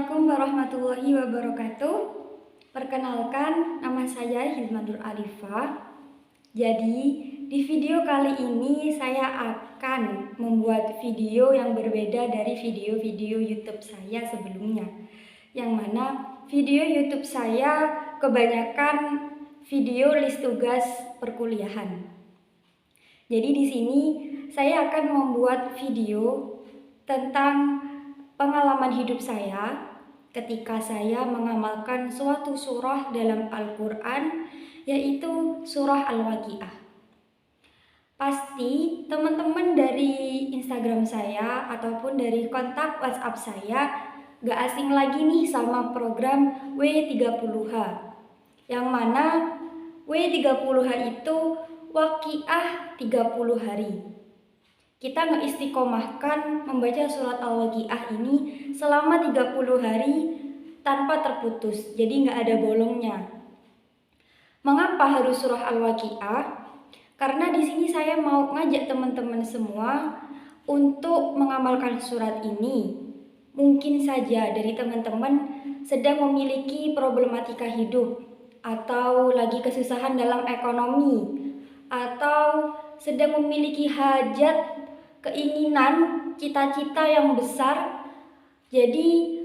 Assalamualaikum warahmatullahi wabarakatuh. Perkenalkan, nama saya Hilma Nur Alifah. Jadi, di video kali ini saya akan membuat video yang berbeda dari video-video YouTube saya sebelumnya. Yang mana video YouTube saya kebanyakan video list tugas perkuliahan. Jadi di sini saya akan membuat video tentang pengalaman hidup saya ketika saya mengamalkan suatu surah dalam Al-Quran, yaitu surah Al-Waqiah. Pasti teman-teman dari Instagram saya ataupun dari kontak WhatsApp saya gak asing lagi nih sama program W30H, yang mana W30H itu Waqiah 30 hari. Kita mengistiqomahkan membaca surat Al-Waqiah ini selama 30 hari tanpa terputus, jadi nggak ada bolongnya. Mengapa harus surah Al-Waqiah? Karena di sini saya mau ngajak teman-teman semua untuk mengamalkan surat ini. Mungkin saja dari teman-teman sedang memiliki problematika hidup, atau lagi kesusahan dalam ekonomi, atau sedang memiliki hajat, keinginan, cita-cita yang besar. Jadi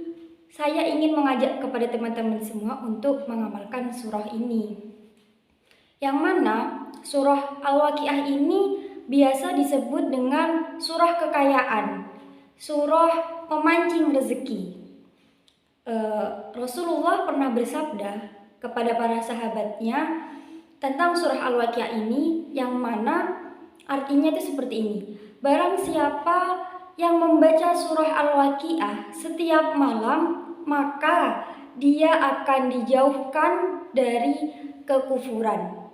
saya ingin mengajak kepada teman-teman semua untuk mengamalkan surah ini. Yang mana surah Al-Waqiah ini biasa disebut dengan surah kekayaan, surah pemancing rezeki. Rasulullah pernah bersabda kepada para sahabatnya tentang surah Al-Waqiah ini, yang mana artinya itu seperti ini. Barang siapa yang membaca surah Al-Waqiah setiap malam, maka dia akan dijauhkan dari kekufuran.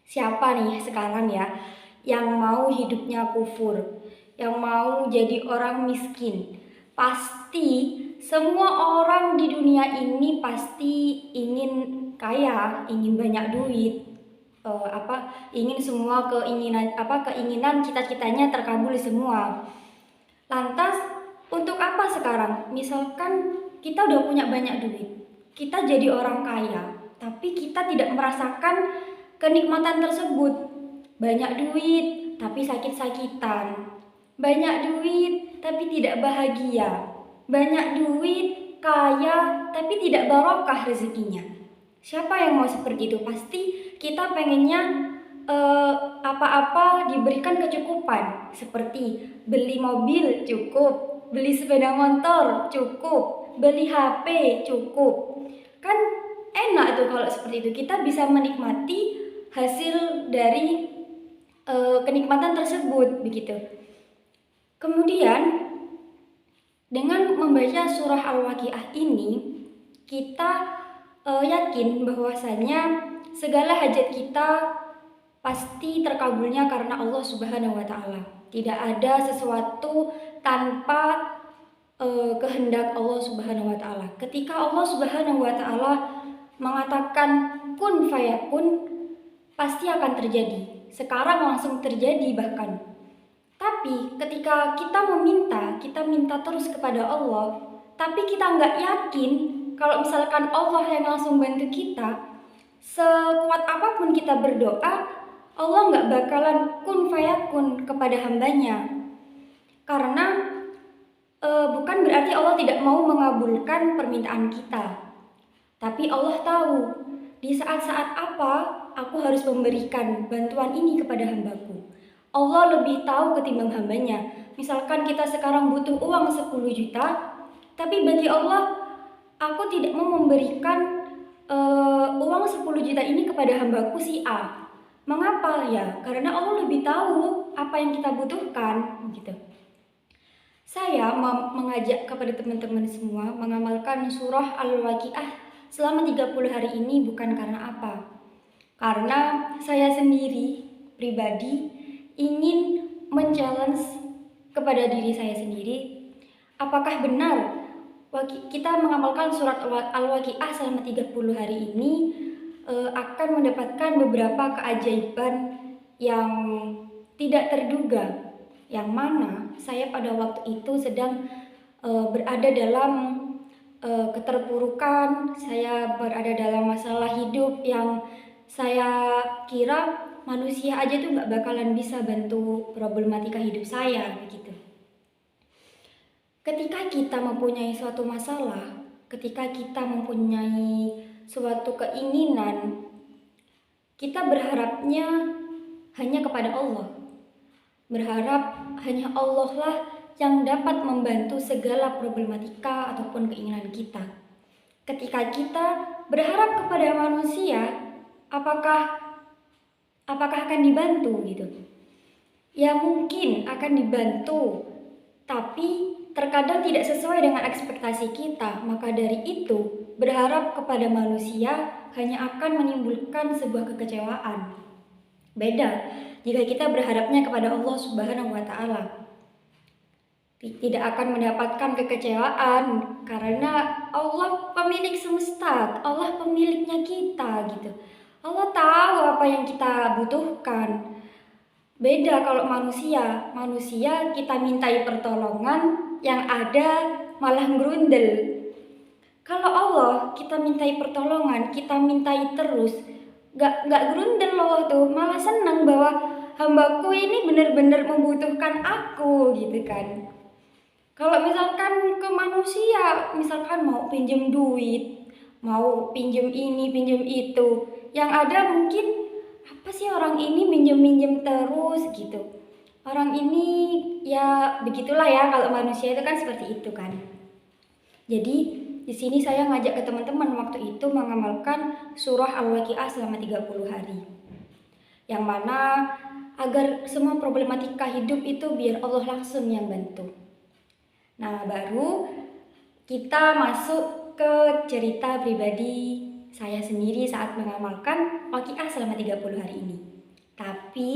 Siapa nih sekarang ya yang mau hidupnya kufur, yang mau jadi orang miskin? Pasti semua orang di dunia ini pasti ingin kaya, ingin banyak duit, ingin semua keinginan cita-citanya terkabul semua. Lantas untuk apa sekarang? Misalkan kita udah punya banyak duit, kita jadi orang kaya, tapi kita tidak merasakan kenikmatan tersebut. Banyak duit tapi sakit-sakitan, banyak duit tapi tidak bahagia, banyak duit kaya tapi tidak barokah rezekinya. Siapa yang mau seperti itu? Pasti kita pengennya apa-apa diberikan kecukupan, seperti beli mobil cukup, beli sepeda motor cukup, beli HP cukup. Kan enak tuh kalau seperti itu, kita bisa menikmati hasil dari kenikmatan tersebut begitu. Kemudian dengan membaca surah Al-Waqiah ini, kita yakin bahwasanya segala hajat kita pasti terkabulnya karena Allah Subhanahu wa Ta'ala. Tidak ada sesuatu tanpa kehendak Allah Subhanahu wa Ta'ala. Ketika Allah Subhanahu wa Ta'ala mengatakan kun fayakun, pasti akan terjadi. Sekarang langsung terjadi bahkan. Tapi ketika kita minta terus kepada Allah, tapi kita nggak yakin kalau misalkan Allah yang langsung bantu kita, sekuat apapun kita berdoa, Allah nggak bakalan kun fayakun kepada hambanya. Karena bukan berarti Allah tidak mau mengabulkan permintaan kita, tapi Allah tahu di saat-saat apa aku harus memberikan bantuan ini kepada hambaku. Allah lebih tahu ketimbang hambanya. Misalkan kita sekarang butuh uang 10 juta, tapi bagi Allah aku tidak mau memberikan uang 10 juta ini kepada hambaku si A. Mengapa ya? Karena Allah lebih tahu apa yang kita butuhkan gitu. Saya mengajak kepada teman-teman semua mengamalkan surah Al-Waqiah selama 30 hari ini bukan karena apa? Karena saya sendiri pribadi ingin men-challenge kepada diri saya sendiri, apakah benar kita mengamalkan surat Al-Waqiah selama 30 hari ini akan mendapatkan beberapa keajaiban yang tidak terduga, yang mana saya pada waktu itu sedang berada dalam keterpurukan, saya berada dalam masalah hidup yang saya kira manusia aja tuh nggak bakalan bisa bantu problematika hidup saya begitu. Ketika kita mempunyai suatu masalah, ketika kita mempunyai suatu keinginan, kita berharapnya hanya kepada Allah. Berharap hanya Allah lah yang dapat membantu segala problematika ataupun keinginan kita. Ketika kita berharap kepada manusia, apakah akan dibantu gitu? Ya mungkin akan dibantu, tapi terkadang tidak sesuai dengan ekspektasi kita. Maka dari itu, berharap kepada manusia hanya akan menimbulkan sebuah kekecewaan. Beda jika kita berharapnya kepada Allah Subhanahu wa Ta'ala. Tidak akan mendapatkan kekecewaan karena Allah pemilik semesta, Allah pemiliknya kita gitu. Allah tahu apa yang kita butuhkan. Beda kalau manusia kita mintai pertolongan, yang ada malah ngerundel. Kalau Allah kita mintai pertolongan, kita mintai terus, gak gerundel. Allah tuh malah senang bahwa hambaku ini benar-benar membutuhkan aku gitu kan. Kalau misalkan ke manusia, misalkan mau pinjem duit, mau pinjem ini, pinjem itu, yang ada mungkin apa sih orang ini minjem terus gitu. Orang ini ya begitulah ya, kalau manusia itu kan seperti itu kan. Jadi di sini saya ngajak ke teman-teman waktu itu mengamalkan surah Al-Waqiah selama 30 hari. Yang mana agar semua problematika hidup itu biar Allah langsung yang bantu. Nah, baru kita masuk ke cerita pribadi saya sendiri saat mengamalkan Waqiah selama 30 hari ini. Tapi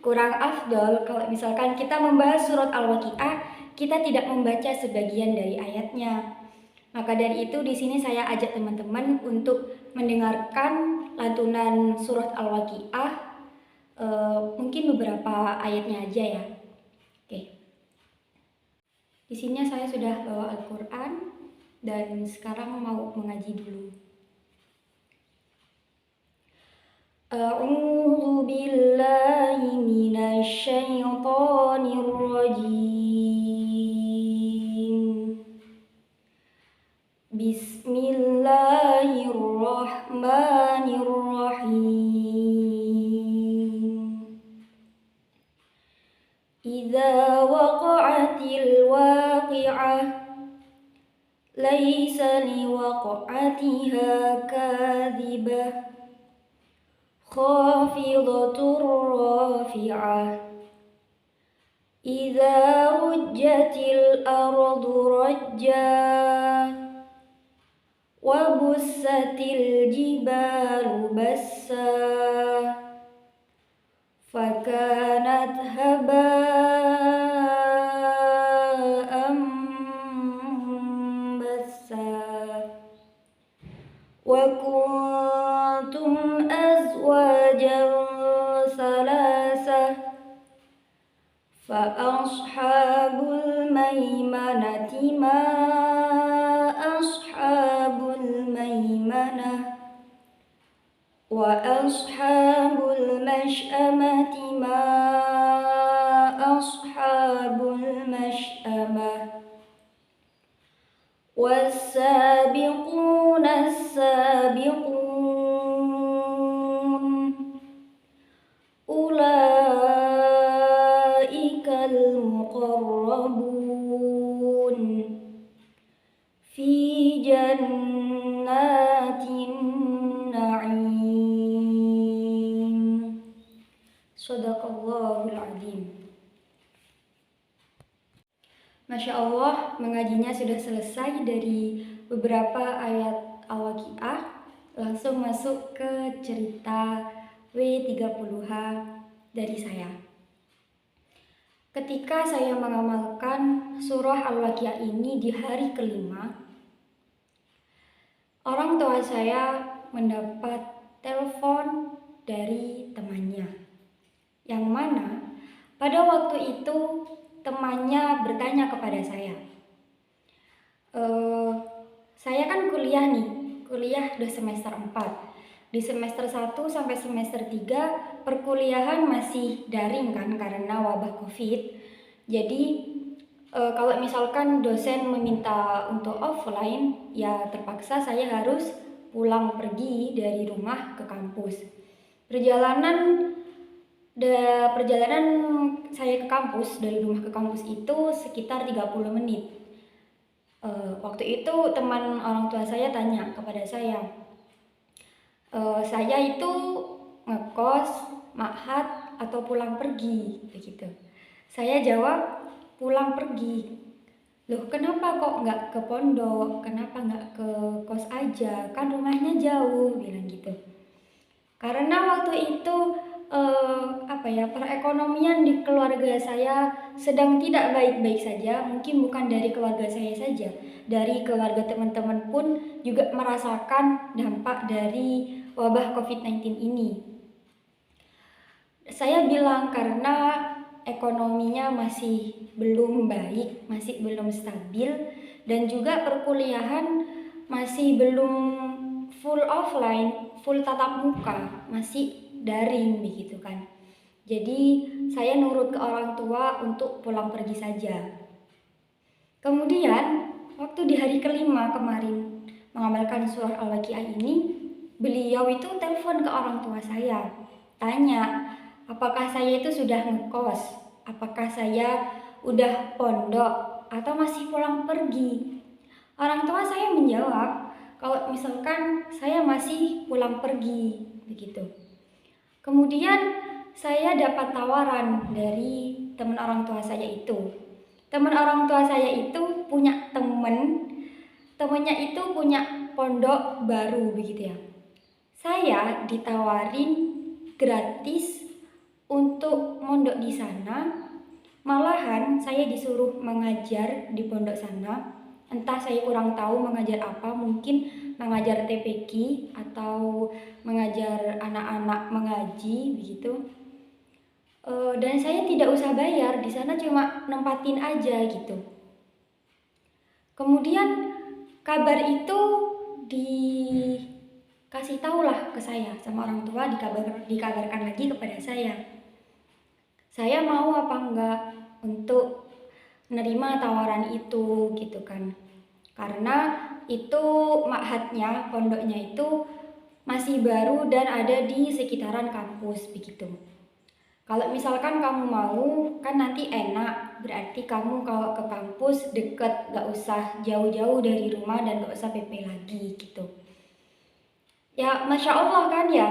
kurang afdol kalau misalkan kita membahas surat Al-Waqiah, kita tidak membaca sebagian dari ayatnya. Maka dari itu di sini saya ajak teman-teman untuk mendengarkan lantunan surat Al-Waqiah, mungkin beberapa ayatnya aja ya. Oke. Di sini saya sudah bawa Al-Quran dan sekarang mau mengaji dulu. A'udzu billahi minasy syaithanir rajim. Bismillahirrahmanirrahim. Idza waqa'atil waqi'ah laisa liwaqa'atiha kadhibah khafidatur rafi'ah. Idza rujjatil ardu rajja wa bussatil jibalu bassa fakanat haba'an bassa wa kuntum azwajan salasah fa ashabul maimanati ma ashabul maimanah wa ashabul masy'amati ma ashabul masy'amah was-sabiquna as-sabiqun ulaikal muqarrabun fi jannatin na'im. Shadaqallahul adzim. Masya Allah, mengajinya sudah selesai dari beberapa ayat Al-Waqiah. Langsung masuk ke cerita W30H dari saya. Ketika saya mengamalkan surah Al-Waqiah ini di hari kelima, orang tua saya mendapat telepon dari temannya, yang mana pada waktu itu temannya bertanya kepada saya, Saya kan kuliah nih, kuliah udah semester 4. Di semester 1 sampai semester 3 perkuliahan masih daring kan karena wabah Covid. Jadi kalau misalkan dosen meminta untuk offline, ya terpaksa saya harus pulang pergi dari rumah ke kampus. Perjalanan saya ke kampus, dari rumah ke kampus itu sekitar 30 menit. Waktu itu teman orang tua saya tanya kepada saya itu ngekos, mahat, atau pulang pergi, begitu. Saya jawab pulang pergi. Loh, kenapa kok nggak ke pondok? Kenapa nggak ke kos aja? Kan rumahnya jauh, bilang gitu. Karena waktu itu perekonomian di keluarga saya sedang tidak baik-baik saja. Mungkin bukan dari keluarga saya saja, dari keluarga teman-teman pun juga merasakan dampak dari wabah COVID-19 ini. Saya bilang karena ekonominya masih belum baik, masih belum stabil, dan juga perkuliahan masih belum full offline, full tatap muka, masih daring begitu kan. Jadi saya nurut ke orang tua untuk pulang pergi saja. Kemudian waktu di hari kelima kemarin mengamalkan surah Al-Waqiah ini, beliau itu telepon ke orang tua saya, tanya apakah saya itu sudah ngekos, apakah saya udah pondok atau masih pulang pergi. Orang tua saya menjawab kalau misalkan saya masih pulang pergi begitu. Kemudian saya dapat tawaran dari teman orang tua saya itu. Teman orang tua saya itu punya temennya itu punya pondok baru begitu ya. Saya ditawarin gratis untuk mondok di sana. Malahan saya disuruh mengajar di pondok sana. Entah saya kurang tahu mengajar apa, mungkin mengajar TPQ atau mengajar anak-anak mengaji begitu. Dan saya tidak usah bayar, di sana cuma nempatin aja gitu. Kemudian kabar itu dikasih tahulah ke saya sama orang tua, dikabarkan lagi kepada saya. Saya mau apa enggak untuk menerima tawaran itu gitu kan. Karena itu ma'hadnya, pondoknya itu masih baru dan ada di sekitaran kampus begitu. Kalau misalkan kamu mau, kan nanti enak, berarti kamu kalau ke kampus deket, gak usah jauh-jauh dari rumah dan gak usah PP lagi gitu. Ya Masya Allah kan ya,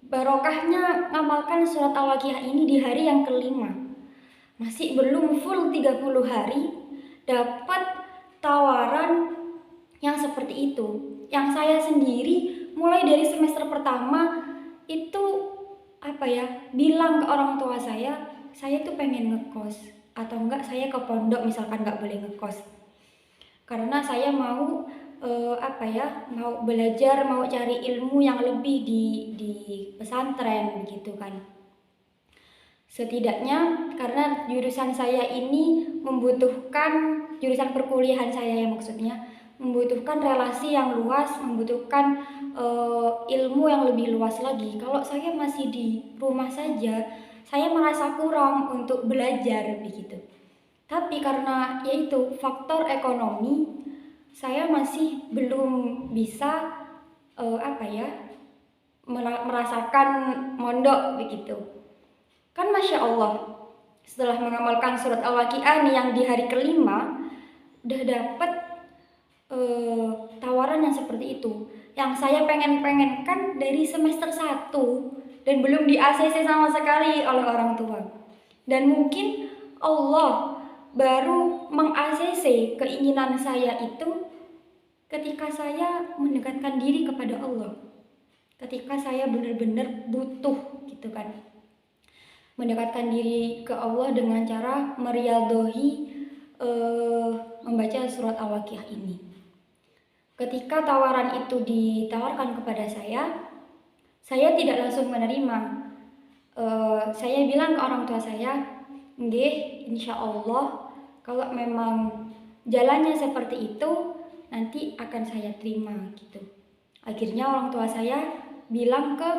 barokahnya ngamalkan surat Al-Waqiah ini di hari yang kelima. Masih belum full 30 hari, dapat tawaran yang seperti itu. Yang saya sendiri mulai dari semester pertama itu bilang ke orang tua saya tuh pengen ngekos atau enggak saya ke pondok misalkan nggak boleh ngekos karena saya mau mau belajar, mau cari ilmu yang lebih di pesantren begitu kan. Setidaknya karena jurusan saya ini membutuhkan, jurusan perkuliahan saya ya maksudnya, membutuhkan relasi yang luas, membutuhkan ilmu yang lebih luas lagi. Kalau saya masih di rumah saja, saya merasa kurang untuk belajar begitu. Tapi karena yaitu faktor ekonomi, saya masih belum bisa merasakan mondok begitu. Kan Masya Allah, setelah mengamalkan surat Al-Waqiah yang di hari kelima, udah dapet tawaran yang seperti itu. Yang saya pengen-pengenkan dari semester 1 dan belum di ACC sama sekali oleh orang tua. Dan mungkin Allah baru meng-ACC keinginan saya itu ketika saya mendekatkan diri kepada Allah. Ketika saya benar-benar butuh gitu kan. Mendekatkan diri ke Allah dengan cara meriadohi membaca surat Al-Waqiah ini. Ketika tawaran itu ditawarkan kepada saya tidak langsung menerima. Saya bilang ke orang tua saya, nggih, insya Allah kalau memang jalannya seperti itu, nanti akan saya terima gitu. Akhirnya orang tua saya bilang ke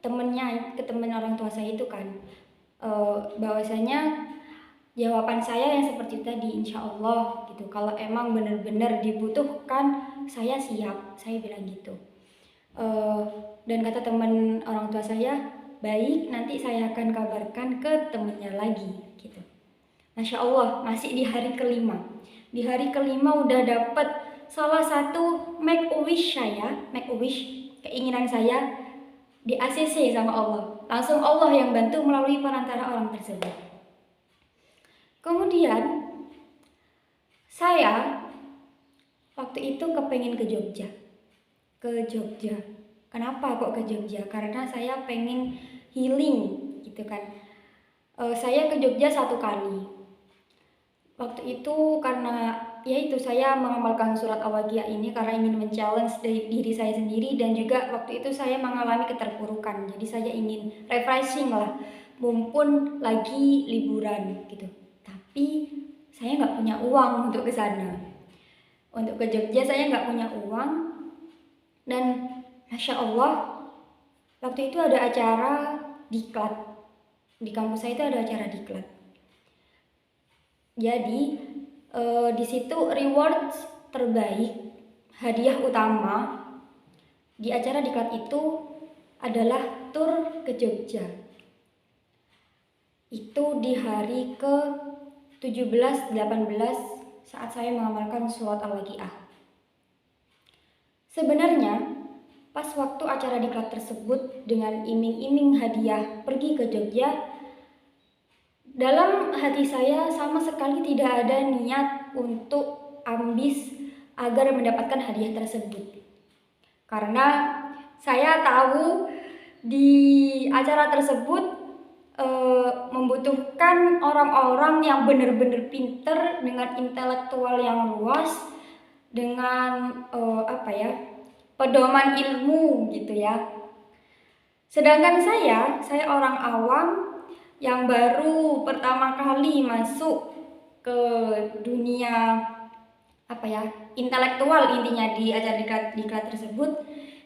temen orang tua saya itu kan, bahwasanya jawaban saya yang seperti tadi, insya Allah gitu. Kalau emang benar-benar dibutuhkan, saya siap, saya bilang gitu. Dan kata teman orang tua saya, baik, nanti saya akan kabarkan ke temennya lagi gitu. Masya Allah, masih di hari kelima. Di hari kelima udah dapet salah satu make a wish keinginan saya di ACC sama Allah. Langsung Allah yang bantu melalui perantara orang tersebut. Kemudian saya waktu itu kepengen ke Jogja. Kenapa kok ke Jogja? Karena saya pengen healing gitu kan. Saya ke Jogja 1 kali. Waktu itu karena yaitu saya mengamalkan surat Al-Waqiah ini karena ingin men-challenge diri saya sendiri, dan juga waktu itu saya mengalami keterpurukan. Jadi saya ingin refreshing lah, mumpun lagi liburan gitu. Tapi saya nggak punya uang untuk ke sana. Untuk ke Jogja saya nggak punya uang, dan Masya Allah waktu itu ada acara diklat. Di kampus saya itu ada acara diklat. Jadi di situ reward terbaik, hadiah utama di acara diklat itu adalah tur ke Jogja. Itu di hari ke-17-18 saat saya mengamalkan surat Al-Waqiah. Sebenarnya pas waktu acara diklat tersebut dengan iming-iming hadiah pergi ke Jogja, dalam hati saya sama sekali tidak ada niat untuk ambis agar mendapatkan hadiah tersebut. Karena saya tahu di acara tersebut membutuhkan orang-orang yang benar-benar pinter, dengan intelektual yang luas, dengan pedoman ilmu gitu ya. Sedangkan saya orang awam yang baru pertama kali masuk ke dunia intelektual intinya di acara diklat tersebut.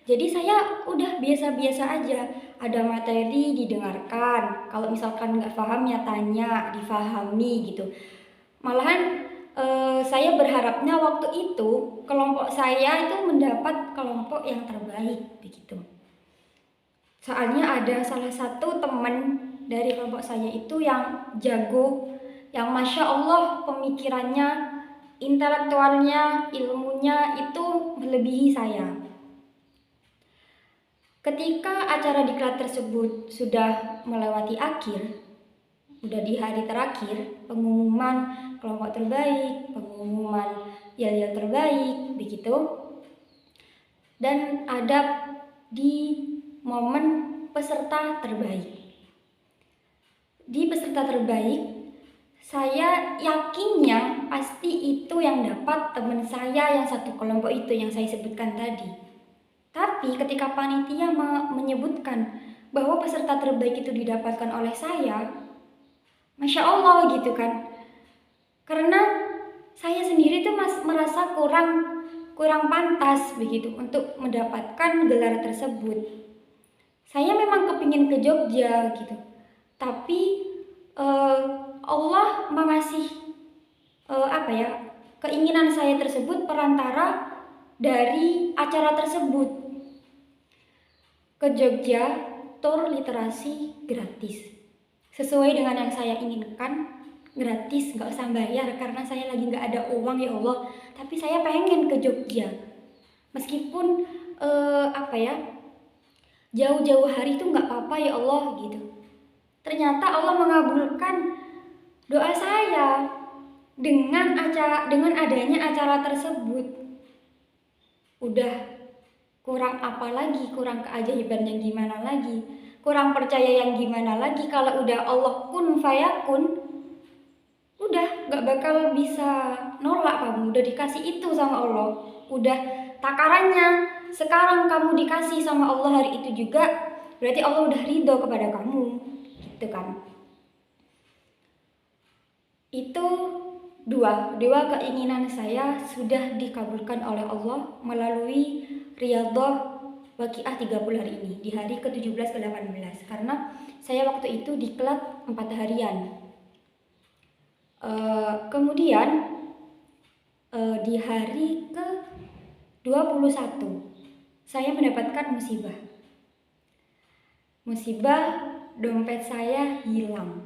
Jadi saya udah biasa-biasa aja, ada materi didengarkan, kalau misalkan nggak paham ya tanya, difahami gitu. Malahan saya berharapnya waktu itu kelompok saya itu mendapat kelompok yang terbaik begitu. Soalnya ada salah satu teman dari kelompok saya itu yang jago, yang Masya Allah pemikirannya, intelektualnya, ilmunya itu melebihi saya. Ketika acara diklat tersebut sudah melewati akhir, udah di hari terakhir, pengumuman kelompok terbaik, pengumuman yel-yel terbaik, begitu. Dan ada di momen peserta terbaik. Di peserta terbaik, saya yakinnya pasti itu yang dapat teman saya yang satu kelompok itu yang saya sebutkan tadi. Tapi ketika panitia menyebutkan bahwa peserta terbaik itu didapatkan oleh saya, Masya Allah gitu kan. Karena saya sendiri tuh merasa kurang pantas begitu untuk mendapatkan gelar tersebut. Saya memang kepingin ke Jogja gitu, tapi Allah mengasih keinginan saya tersebut perantara dari acara tersebut. Ke Jogja, tur literasi gratis. Sesuai dengan yang saya inginkan, gratis, nggak usah bayar karena saya lagi nggak ada uang ya Allah. Tapi saya pengen ke Jogja. Meskipun jauh-jauh hari itu nggak apa-apa ya Allah gitu. Ternyata Allah mengabulkan doa saya dengan adanya acara tersebut. Udah kurang apa lagi, kurang keajaiban yang gimana lagi, kurang percaya yang gimana lagi. Kalau udah Allah kun fayakun, udah gak bakal bisa nolak. Kamu udah dikasih itu sama Allah, udah takarannya. Sekarang kamu dikasih sama Allah hari itu juga, berarti Allah udah ridho kepada kamu gitu kan. Itu dua keinginan saya sudah dikabulkan oleh Allah melalui riyadhah waqiah 30 hari ini, di hari ke-17 ke-18, karena saya waktu itu diklat 4 harian. Kemudian di hari ke-21 saya mendapatkan musibah dompet saya hilang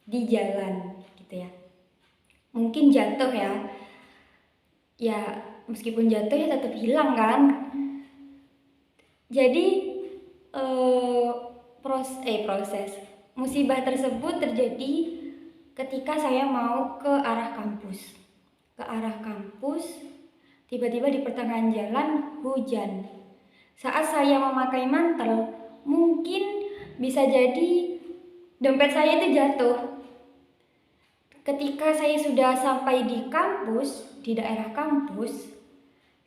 di jalan gitu ya. Mungkin jatuh ya meskipun jatuh ya tetap hilang kan. Jadi proses musibah tersebut terjadi ketika saya mau ke arah kampus. Tiba-tiba di pertengahan jalan hujan. Saat saya memakai mantel, mungkin bisa jadi dompet saya itu jatuh. Ketika saya sudah sampai di kampus, di daerah kampus,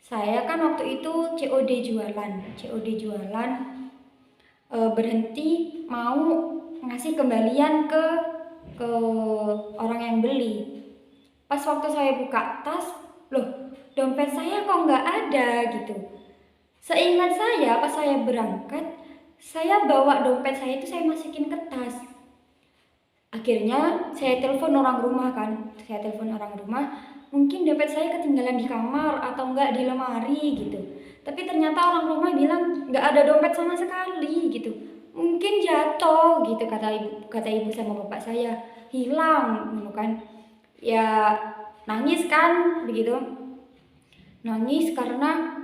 saya kan waktu itu COD jualan, berhenti mau ngasih kembalian ke orang yang beli. Pas waktu saya buka tas, loh dompet saya kok nggak ada gitu. Seingat saya pas saya berangkat, saya bawa dompet saya itu saya masukin ke tas. Akhirnya saya telepon orang rumah, mungkin dompet saya ketinggalan di kamar atau enggak di lemari gitu. Tapi ternyata orang rumah bilang nggak ada dompet sama sekali gitu. Mungkin jatuh gitu, kata ibu sama bapak saya, hilang gitu kan. Ya nangis kan begitu. Nangis karena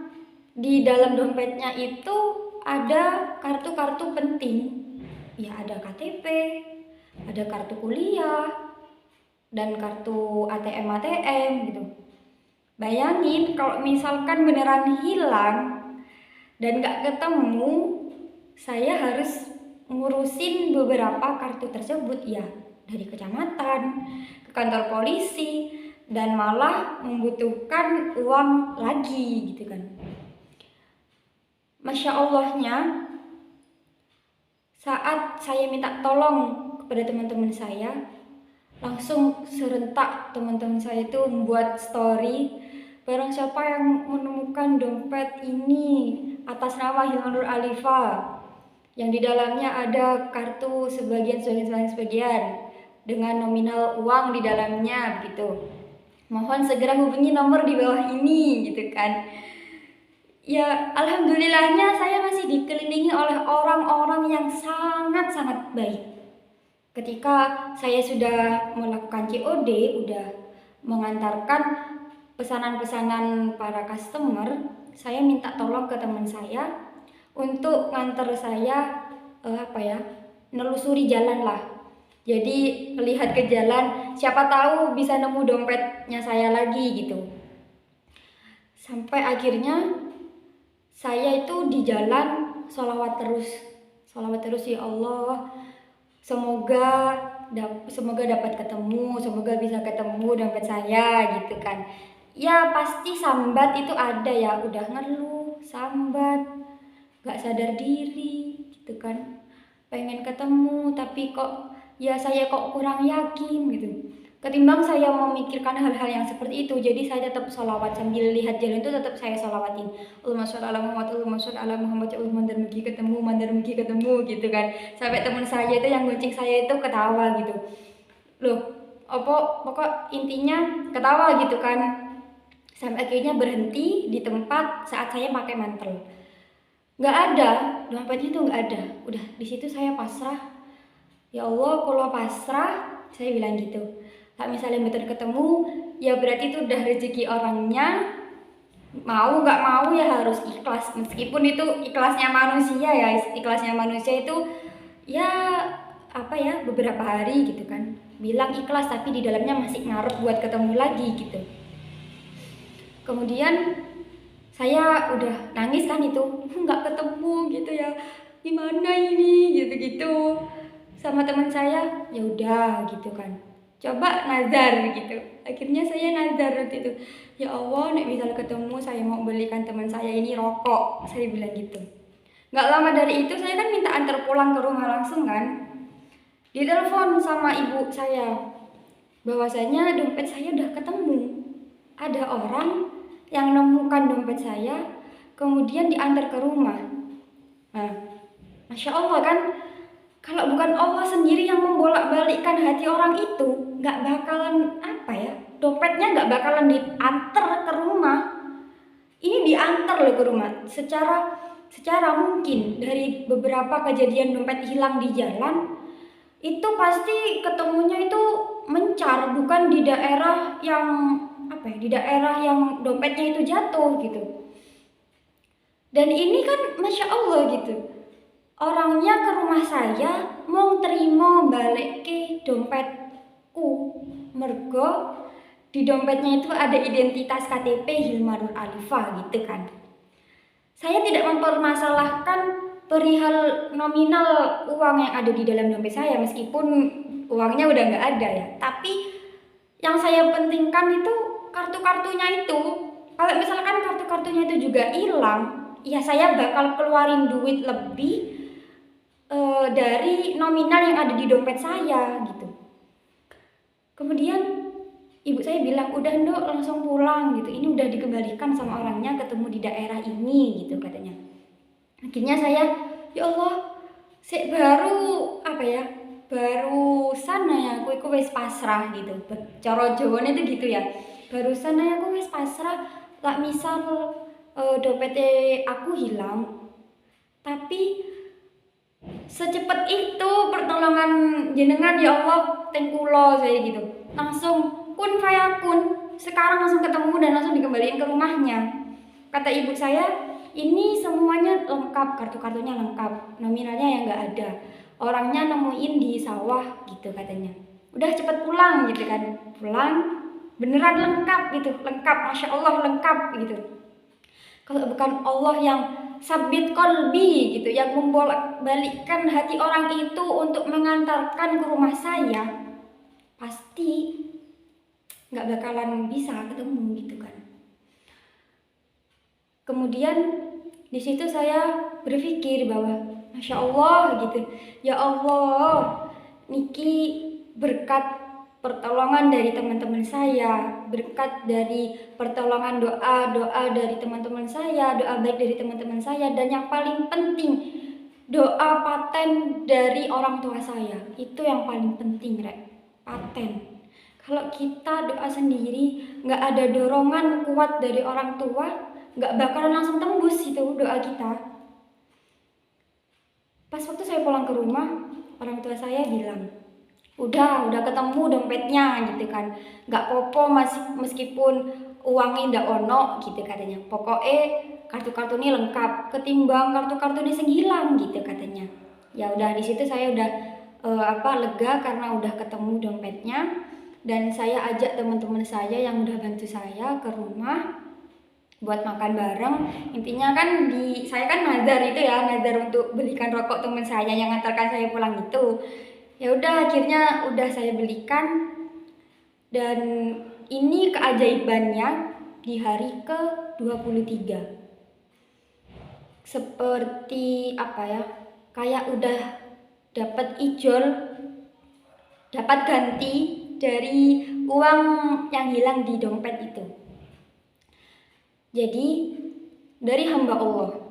di dalam dompetnya itu ada kartu-kartu penting. Ya ada KTP, ada kartu kuliah, dan kartu ATM gitu. Bayangin kalau misalkan beneran hilang dan gak ketemu, saya harus ngurusin beberapa kartu tersebut ya, dari kecamatan ke kantor polisi, dan malah membutuhkan uang lagi gitu kan. Masya Allahnya, saat saya minta tolong kepada teman-teman saya, langsung serentak teman-teman saya itu membuat story, barang siapa yang menemukan dompet ini atas nama Hilman Nur Alifa, yang di dalamnya ada kartu sebagian dengan nominal uang di dalamnya gitu, mohon segera hubungi nomor di bawah ini gitu kan. Ya alhamdulillahnya saya masih dikelilingi oleh orang-orang yang sangat-sangat baik. Ketika saya sudah melakukan COD, udah mengantarkan pesanan-pesanan para customer, saya minta tolong ke teman saya untuk nganter saya nelusuri jalan lah. Jadi lihat ke jalan, siapa tahu bisa nemu dompetnya saya lagi gitu. Sampai akhirnya saya itu di jalan sholawat terus ya Allah. Semoga dapat ketemu, semoga bisa ketemu dompet saya gitu kan. Ya pasti sambat itu ada ya, udah ngeluh, sambat, gak sadar diri gitu kan. Pengen ketemu tapi saya kok kurang yakin gitu. Ketimbang saya memikirkan hal-hal yang seperti itu, jadi saya tetap sholawat sambil lihat jalan itu, tetap saya sholawatin. Allahumma sholli ala Muhammad, Allahumma sholli ala Muhammad, ya Allah mandar mugi ketemu gitu kan. Sampai teman saya itu yang gonceng saya itu ketawa gitu. Loh, pokok intinya ketawa gitu kan. Sampai akhirnya berhenti di tempat saat saya pakai mantel. Nggak ada, dompetnya itu nggak ada. Udah di situ saya pasrah. Ya Allah, kalau pasrah, saya bilang gitu. Tak misalnya betul ketemu, ya berarti itu udah rezeki orangnya. Mau nggak mau ya harus ikhlas. Meskipun itu ikhlasnya manusia ya, ikhlasnya manusia itu ya beberapa hari gitu kan. Bilang ikhlas tapi di dalamnya masih ngarep buat ketemu lagi gitu. Kemudian saya udah nangis kan itu, nggak ketemu gitu ya. Gimana ini gitu-gitu. Sama teman saya, ya udah gitu kan. Coba nazar gitu. Akhirnya saya nazar waktu itu. Ya Allah, nek misal ketemu saya mau belikan teman saya ini rokok. Saya bilang gitu. Nggak lama dari itu saya kan minta antar pulang ke rumah langsung kan. Ditelepon sama ibu saya. bahwasanya dompet saya udah ketemu. Ada orang yang nemukan dompet saya, kemudian diantar ke rumah. Nah, Masya Allah kan, kalau bukan Allah sendiri yang membolak-balikkan hati orang itu, nggak bakalan dompetnya nggak bakalan diantar ke rumah. Ini diantar loh ke rumah. Secara mungkin dari beberapa kejadian dompet hilang di jalan, itu pasti ketemunya itu mencar, bukan di daerah yang di daerah yang dompetnya itu jatuh gitu. Dan ini kan Masya Allah gitu, orangnya ke rumah saya mau terima balik ke dompetku, mergo di dompetnya itu ada identitas KTP Hilma Nur Alifa gitu kan. Saya tidak mempermasalahkan perihal nominal uang yang ada di dalam dompet saya, meskipun uangnya udah nggak ada ya. Tapi yang saya pentingkan itu kartu-kartunya itu. Kalau misalkan kartu-kartunya itu juga hilang, ya saya bakal keluarin duit lebih dari nominal yang ada di dompet saya gitu. Kemudian ibu saya bilang, udah Nduk langsung pulang gitu, ini udah dikembalikan sama orangnya, ketemu di daerah ini gitu katanya. Akhirnya saya, ya Allah, barusan ya aku wis pasrah gitu. Cara Jawane itu gitu ya. Barusan ya aku wis pasrah, tak misal dompetnya aku hilang. Tapi secepat itu pertolongan jenengan ya Allah teng kula saya gitu. Langsung kun fayakun, sekarang langsung ketemu dan langsung dikembalikan ke rumahnya. Kata ibu saya, ini semuanya lengkap, kartu-kartunya lengkap, nominalnya yang nggak ada, orangnya nemuin di sawah gitu katanya. Udah cepet pulang gitu kan. Pulang beneran lengkap gitu, lengkap, Masya Allah lengkap gitu. Kalau bukan Allah yang sabit kolbi gitu, yang membolak-balikkan hati orang itu untuk mengantarkan ke rumah saya, pasti nggak bakalan bisa ketemu gitu kan. Kemudian di situ saya berpikir bahwa Masya Allah gitu, ya Allah, niki berkat pertolongan dari teman-teman saya, berkat dari pertolongan doa dari teman-teman saya, doa baik dari teman-teman saya, dan yang paling penting doa paten dari orang tua saya. Itu yang paling penting, Rek. Paten. Kalau kita doa sendiri, nggak ada dorongan kuat dari orang tua, nggak bakalan langsung tembus itu doa kita. Pas waktu saya pulang ke rumah, orang tua saya bilang, udah ketemu dompetnya gitu kan, nggak popo meskipun uangnya ndak ono gitu katanya, pokoknya kartu-kartu ini lengkap ketimbang kartu-kartu ini hilang gitu katanya. Ya udah, di situ saya udah lega karena udah ketemu dompetnya, dan saya ajak teman-teman saya yang udah bantu saya ke rumah buat makan bareng. Intinya kan saya kan nazar itu ya, nazar untuk belikan rokok teman saya yang ngantarkan saya pulang itu. Ya udah, akhirnya udah saya belikan, dan ini keajaibannya di hari ke-23. Seperti kayak udah dapat ijol, dapat ganti dari uang yang hilang di dompet itu. Jadi dari hamba Allah,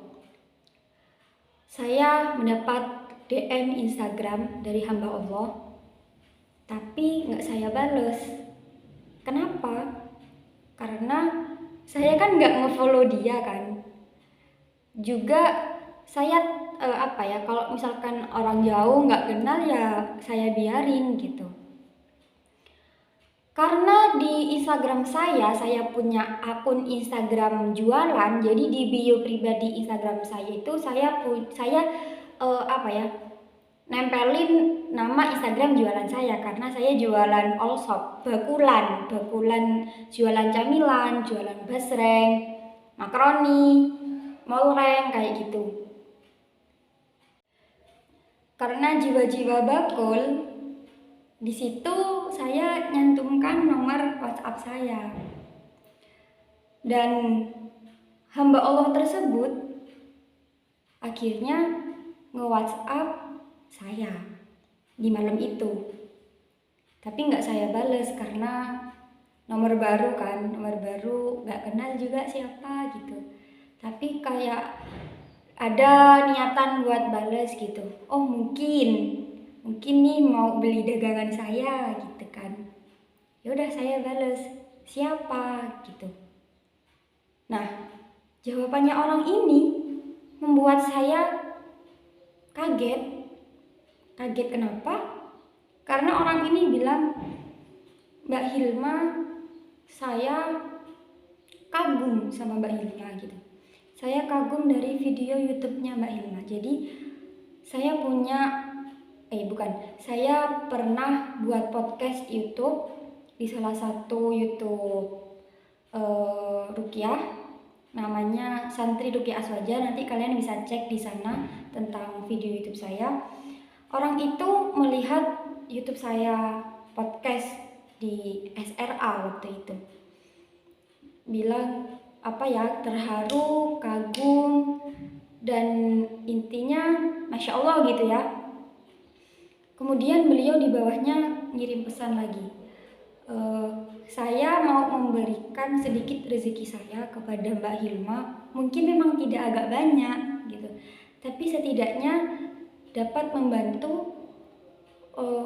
saya mendapat DM Instagram dari hamba Allah, tapi nggak saya bales. Kenapa? Karena saya kan nggak ngefollow dia kan. Juga saya kalau misalkan orang jauh nggak kenal ya saya biarin gitu. Karena di Instagram saya punya akun Instagram jualan, jadi di bio pribadi Instagram saya itu saya nempelin nama Instagram jualan saya, karena saya jualan all shop, bakulan jualan camilan, jualan basreng, makaroni, molreng kayak gitu. Karena jiwa-jiwa bakul, di situ saya nyantumkan nomor WhatsApp saya, dan hamba Allah tersebut akhirnya nge-WhatsApp saya di malam itu. Tapi nggak saya bales karena nomor baru kan, nomor baru nggak kenal juga siapa gitu. Tapi kayak ada niatan buat bales gitu. Oh mungkin nih mau beli dagangan saya gitu kan. Ya udah saya bales, siapa gitu. Nah, jawabannya orang ini membuat saya kaget. Kaget kenapa? Karena orang ini bilang, Mbak Hilma, saya kagum sama Mbak Hilma gitu. Saya kagum dari video YouTube-nya Mbak Hilma. Jadi saya saya pernah buat podcast YouTube di salah satu YouTube Rukiah, namanya Santri Rukiah Aswaja. Nanti kalian bisa cek di sana tentang video YouTube saya. Orang itu melihat YouTube saya podcast di SRA waktu itu, bilang terharu, kagum, dan intinya Masya Allah gitu ya. Kemudian beliau di bawahnya ngirim pesan lagi, saya mau memberikan sedikit rezeki saya kepada Mbak Hilma, mungkin memang tidak agak banyak gitu, tapi setidaknya dapat membantu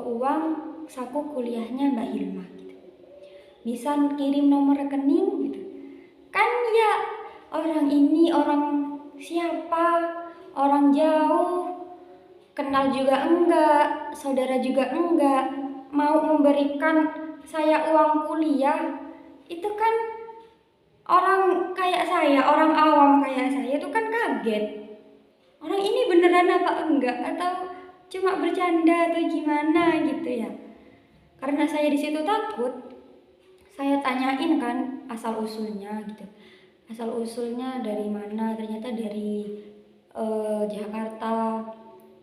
uang saku kuliahnya Mbak Hilma gitu. Bisa kirim nomor rekening gitu. Kan ya orang ini orang siapa, orang jauh, kenal juga enggak, saudara juga enggak, mau memberikan saya uang kuliah, itu kan orang kayak saya, orang awam kayak saya itu kan kaget. Orang ini beneran apa enggak, atau cuma bercanda atau gimana gitu ya. Karena saya di situ takut, saya tanyain kan asal usulnya gitu. Asal usulnya dari mana? Ternyata dari Jakarta.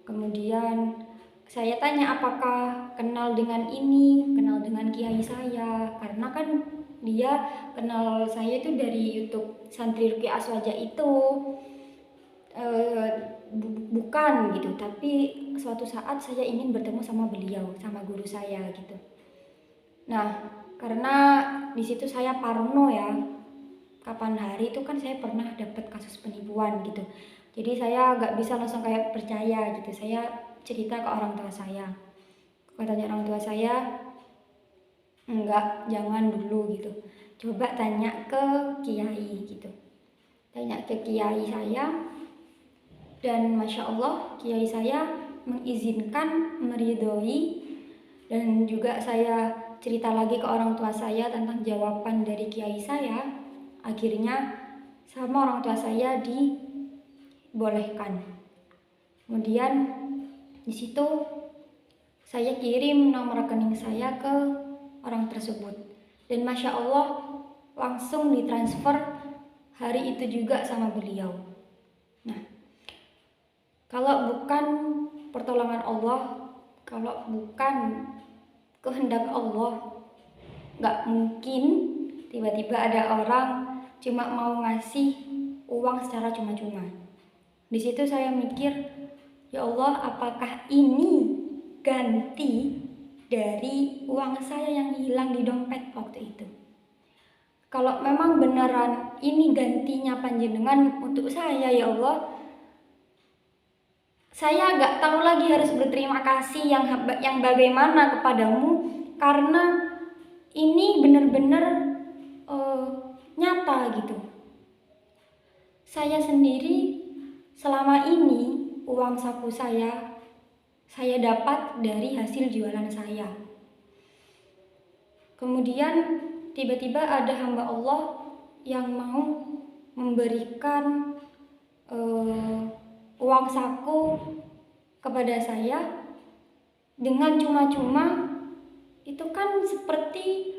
Kemudian saya tanya apakah kenal dengan ini, kenal dengan kiai saya, karena kan dia kenal saya itu dari YouTube Santri Rukiah Aswaja itu. Bukan gitu, tapi suatu saat saya ingin bertemu sama beliau, sama guru saya gitu. Nah, karena di situ saya parno ya, kapan hari itu kan saya pernah dapat kasus penipuan gitu. Jadi saya nggak bisa langsung kayak percaya gitu. Saya cerita ke orang tua saya. Katanya orang tua saya, enggak, jangan dulu gitu. Coba tanya ke kiai gitu. Tanya ke kiai saya, dan Masya Allah kiai saya mengizinkan, meridhoi. Dan juga saya cerita lagi ke orang tua saya tentang jawaban dari kiai saya. Akhirnya sama orang tua saya dibolehkan. Kemudian di situ saya kirim nomor rekening saya ke orang tersebut, dan Masya Allah langsung ditransfer hari itu juga sama beliau. Nah, kalau bukan pertolongan Allah, kalau bukan kehendak Allah, nggak mungkin tiba-tiba ada orang cuma mau ngasih uang secara cuma-cuma. Di situ saya mikir, ya Allah, apakah ini ganti dari uang saya yang hilang di dompet waktu itu? Kalau memang beneran ini gantinya panjenengan untuk saya, ya Allah, saya nggak tahu lagi harus berterima kasih yang bagaimana kepadamu, karena ini benar-benar nyata gitu. Saya sendiri selama ini uang saku saya dapat dari hasil jualan saya. Kemudian tiba-tiba ada hamba Allah yang mau memberikan uang saku kepada saya dengan cuma-cuma. Itu kan seperti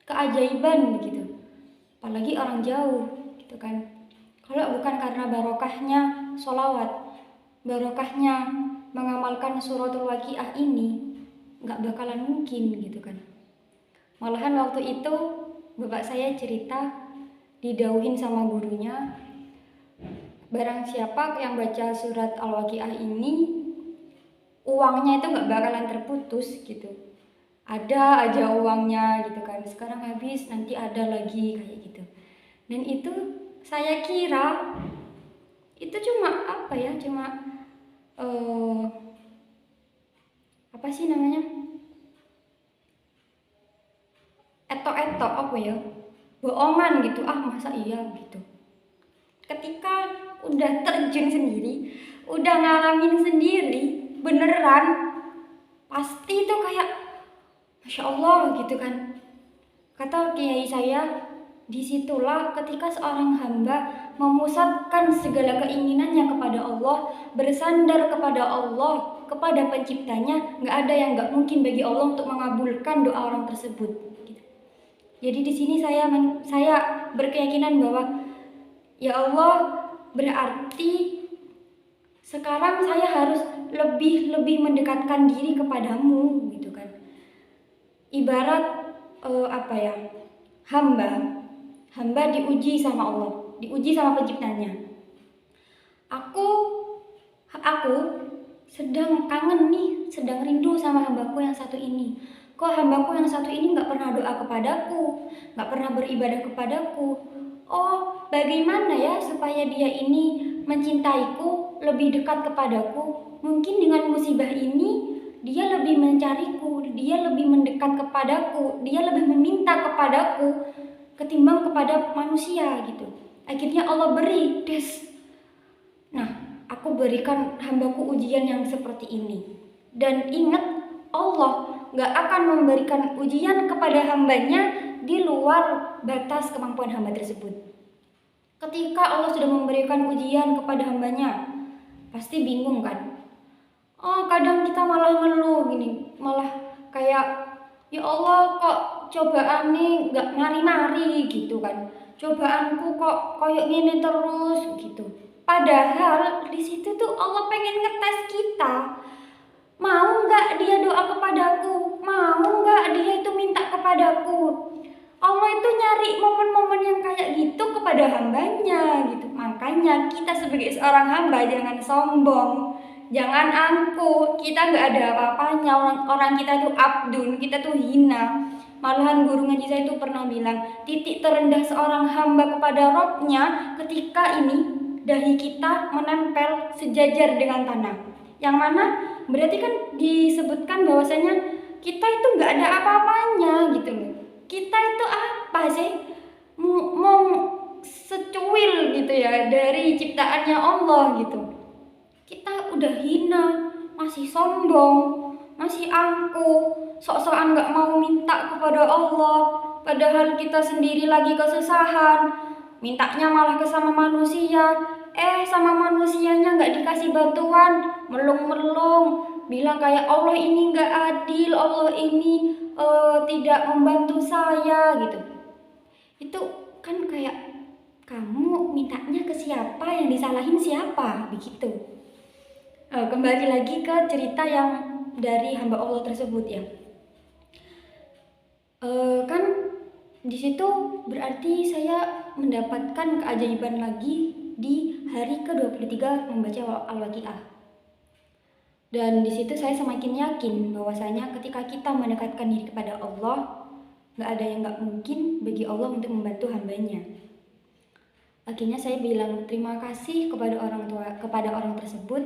keajaiban begitu, apalagi orang jauh gitu kan. Kalau bukan karena barokahnya sholawat, barokahnya mengamalkan suratul waqiah ini, nggak bakalan mungkin gitu kan. Malahan waktu itu bapak saya cerita, didauhin sama gurunya, barang siapa yang baca surat al-waqiah ini uangnya itu nggak bakalan terputus gitu. Ada aja uangnya gitu kan, sekarang habis nanti ada lagi kayak gitu. Dan itu saya kira itu cuma apa ya, cuma apa sih namanya, etok-etok apa ya, bohongan gitu, masa iya gitu. Ketika udah terjun sendiri, udah ngalamin sendiri beneran, pasti itu kayak Masya Allah gitu kan. Kata kiai saya, disitulah ketika seorang hamba memusatkan segala keinginannya kepada Allah, bersandar kepada Allah, kepada penciptanya, nggak ada yang nggak mungkin bagi Allah untuk mengabulkan doa orang tersebut. Jadi di sini saya berkeyakinan bahwa ya Allah, berarti sekarang saya harus lebih mendekatkan diri kepadamu gitu kan. Ibarat apa ya, hamba diuji sama Allah, diuji sama penciptanya. Aku sedang kangen nih, sedang rindu sama hambaku yang satu ini. Kok hambaku yang satu ini nggak pernah doa kepadaku, nggak pernah beribadah kepadaku. Oh, bagaimana ya supaya dia ini mencintaiku, lebih dekat kepadaku? Mungkin dengan musibah ini dia lebih mencariku, dia lebih mendekat kepadaku, dia lebih meminta kepadaku ketimbang kepada manusia gitu. Akhirnya Allah beri des. Nah, aku berikan hambaku ujian yang seperti ini. Dan ingat, Allah gak akan memberikan ujian kepada hambanya di luar batas kemampuan hamba tersebut. Ketika Allah sudah memberikan ujian kepada hambanya, pasti bingung kan? Kadang kita malah ngeluh gini, malah kayak ya Allah kok cobaan nih gak mari-mari gitu kan. Cobaanku kok kayak gini terus gitu. Padahal di situ tuh Allah pengen ngetes kita. Mau nggak dia doa kepadaku? Mau nggak dia itu minta kepadaku? Allah itu nyari momen-momen yang kayak gitu kepada hambanya gitu. Makanya kita sebagai seorang hamba jangan sombong, jangan angkuh. Kita nggak ada apa-apanya. Orang kita itu abdun, kita tuh hina. Malahan guru ngaji saya itu pernah bilang, titik terendah seorang hamba kepada Robnya ketika ini dahi kita menempel sejajar dengan tanah. Yang mana berarti kan disebutkan bahwasanya kita itu nggak ada apa-apanya gitu loh. Kita itu apa sih? Mau secuil gitu ya dari ciptaannya Allah gitu. Kita udah hina, masih sombong, masih angkuh, sok-sokan nggak mau minta kepada Allah, padahal kita sendiri lagi kesusahan, mintanya malah ke sama manusia. Sama manusianya nggak dikasih bantuan, melung-melung, bilang kayak Allah ini nggak adil, Allah ini tidak membantu saya gitu. Itu kan kayak kamu mintanya ke siapa, yang disalahin siapa begitu. Kembali lagi ke cerita yang dari hamba Allah tersebut ya. Kan di situ berarti saya mendapatkan keajaiban lagi di hari ke-23 membaca Al-Waqiah. Dan di situ saya semakin yakin bahwasanya ketika kita mendekatkan diri kepada Allah, nggak ada yang nggak mungkin bagi Allah untuk membantu hambanya. Akhirnya saya bilang terima kasih kepada orang tersebut.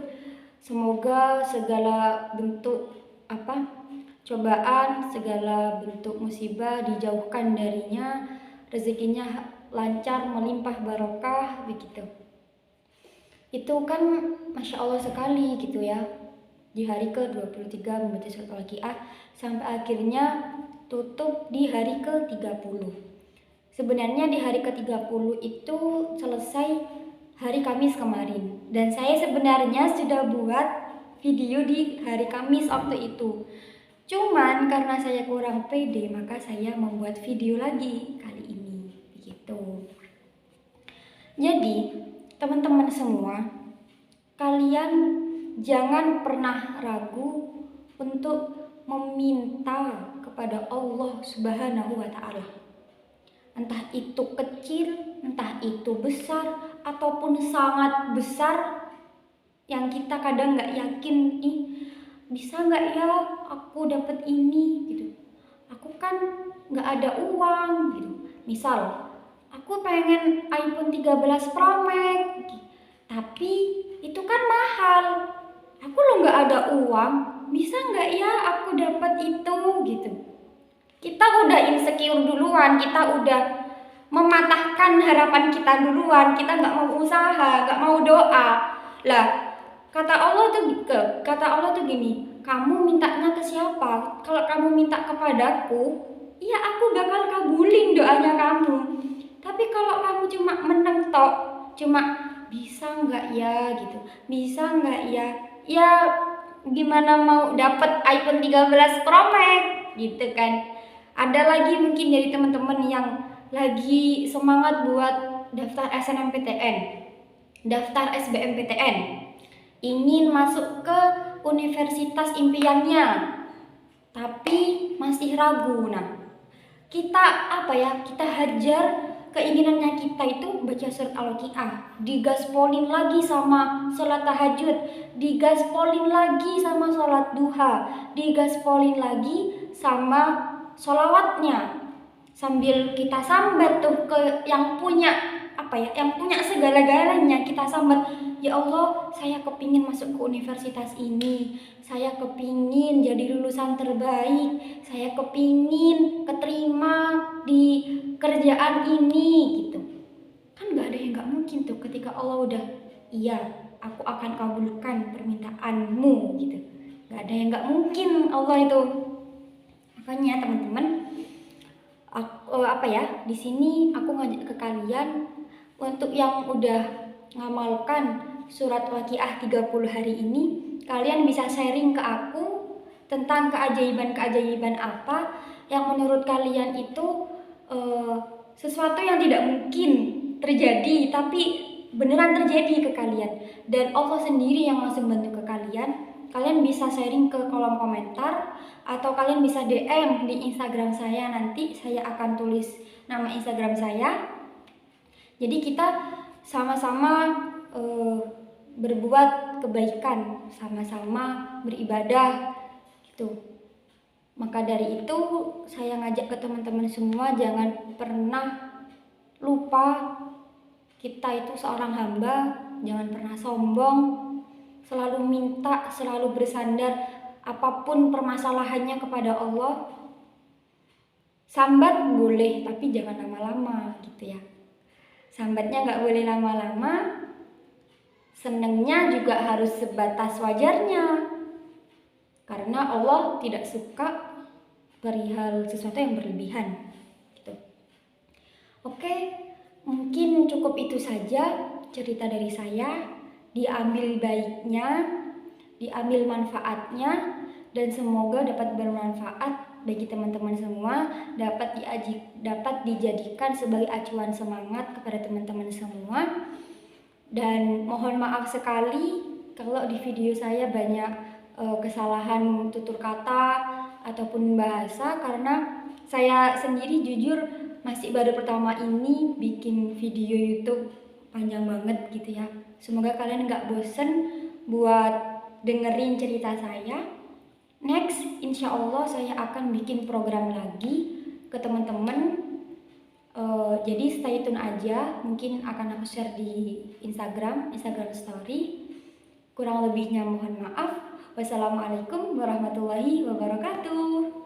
Semoga segala bentuk cobaan, segala bentuk musibah dijauhkan darinya, rezekinya lancar, melimpah barokah begitu. Itu kan Masya Allah sekali gitu ya. Di hari ke-23 membaca surat Al-Waqiah sampai akhirnya tutup di hari ke-30. Sebenarnya di hari ke-30 itu selesai hari Kamis kemarin. Dan saya sebenarnya sudah buat video di hari Kamis waktu itu. Cuman karena saya kurang pede, maka saya membuat video lagi kali ini begitu. Jadi teman-teman semua, kalian jangan pernah ragu untuk meminta kepada Allah Subhanahu wa Ta'ala. Entah itu kecil, entah itu besar, ataupun sangat besar yang kita kadang gak yakin nih bisa nggak ya aku dapat ini gitu. Aku kan nggak ada uang gitu. Misal aku pengen iPhone 13 Pro Max, tapi itu kan mahal. Aku lo nggak ada uang, bisa nggak ya aku dapat itu gitu. Kita udah insecure duluan, kita udah mematahkan harapan kita duluan, kita nggak mau usaha, nggak mau doa. Lah, kata Allah tuh gini, kamu mintanya ke siapa? Kalau kamu minta kepadaku, iya aku bakal kabulin doanya kamu. Tapi kalau kamu cuma meneng tok, cuma bisa nggak ya gitu, bisa nggak ya, ya gimana mau dapat iPhone 13 Pro Max gitu kan. Ada lagi mungkin dari teman-teman yang lagi semangat buat daftar SNMPTN, daftar SBMPTN, ingin masuk ke universitas impiannya, tapi masih ragu. Nah, kita kita hajar keinginannya kita itu baca surat Al-Waqiah, digaspolin lagi sama sholat tahajud, digaspolin lagi sama sholat duha, digaspolin lagi sama sholawatnya, sambil kita sambat tuh ke yang punya yang punya segala-galanya. Kita sambat, ya Allah, saya kepingin masuk ke universitas ini, saya kepingin jadi lulusan terbaik, saya kepingin keterima di kerjaan ini gitu. Kan nggak ada yang nggak mungkin tuh ketika Allah udah, iya aku akan kabulkan permintaanmu gitu. Nggak ada yang nggak mungkin Allah itu. Makanya teman-teman, di sini aku ngajak ke kalian untuk yang udah ngamalkan surat Waqiah 30 hari ini, kalian bisa sharing ke aku tentang keajaiban-keajaiban apa yang menurut kalian itu sesuatu yang tidak mungkin terjadi tapi beneran terjadi ke kalian, dan Allah sendiri yang langsung bantu ke kalian. Kalian bisa sharing ke kolom komentar atau kalian bisa DM di Instagram saya, nanti saya akan tulis nama Instagram saya. Jadi kita sama-sama berbuat kebaikan, sama-sama beribadah gitu. Maka dari itu saya ngajak ke teman-teman semua, jangan pernah lupa kita itu seorang hamba, jangan pernah sombong, selalu minta, selalu bersandar apapun permasalahannya kepada Allah. Sambat boleh, tapi jangan lama-lama gitu ya. Sambatnya nggak boleh lama-lama, senengnya juga harus sebatas wajarnya, karena Allah tidak suka perihal sesuatu yang berlebihan gitu. Oke, mungkin cukup itu saja cerita dari saya. Diambil baiknya, diambil manfaatnya, dan semoga dapat bermanfaat bagi teman-teman semua, dapat dijadikan sebagai acuan semangat kepada teman-teman semua. Dan mohon maaf sekali kalau di video saya banyak kesalahan tutur kata ataupun bahasa, karena saya sendiri jujur masih baru pertama ini bikin video YouTube panjang banget gitu ya. Semoga kalian gak bosen buat dengerin cerita saya. Next, insya Allah saya akan bikin program lagi ke teman-teman. Jadi stay tune aja, mungkin akan aku share di Instagram story. Kurang lebihnya mohon maaf. Wassalamualaikum warahmatullahi wabarakatuh.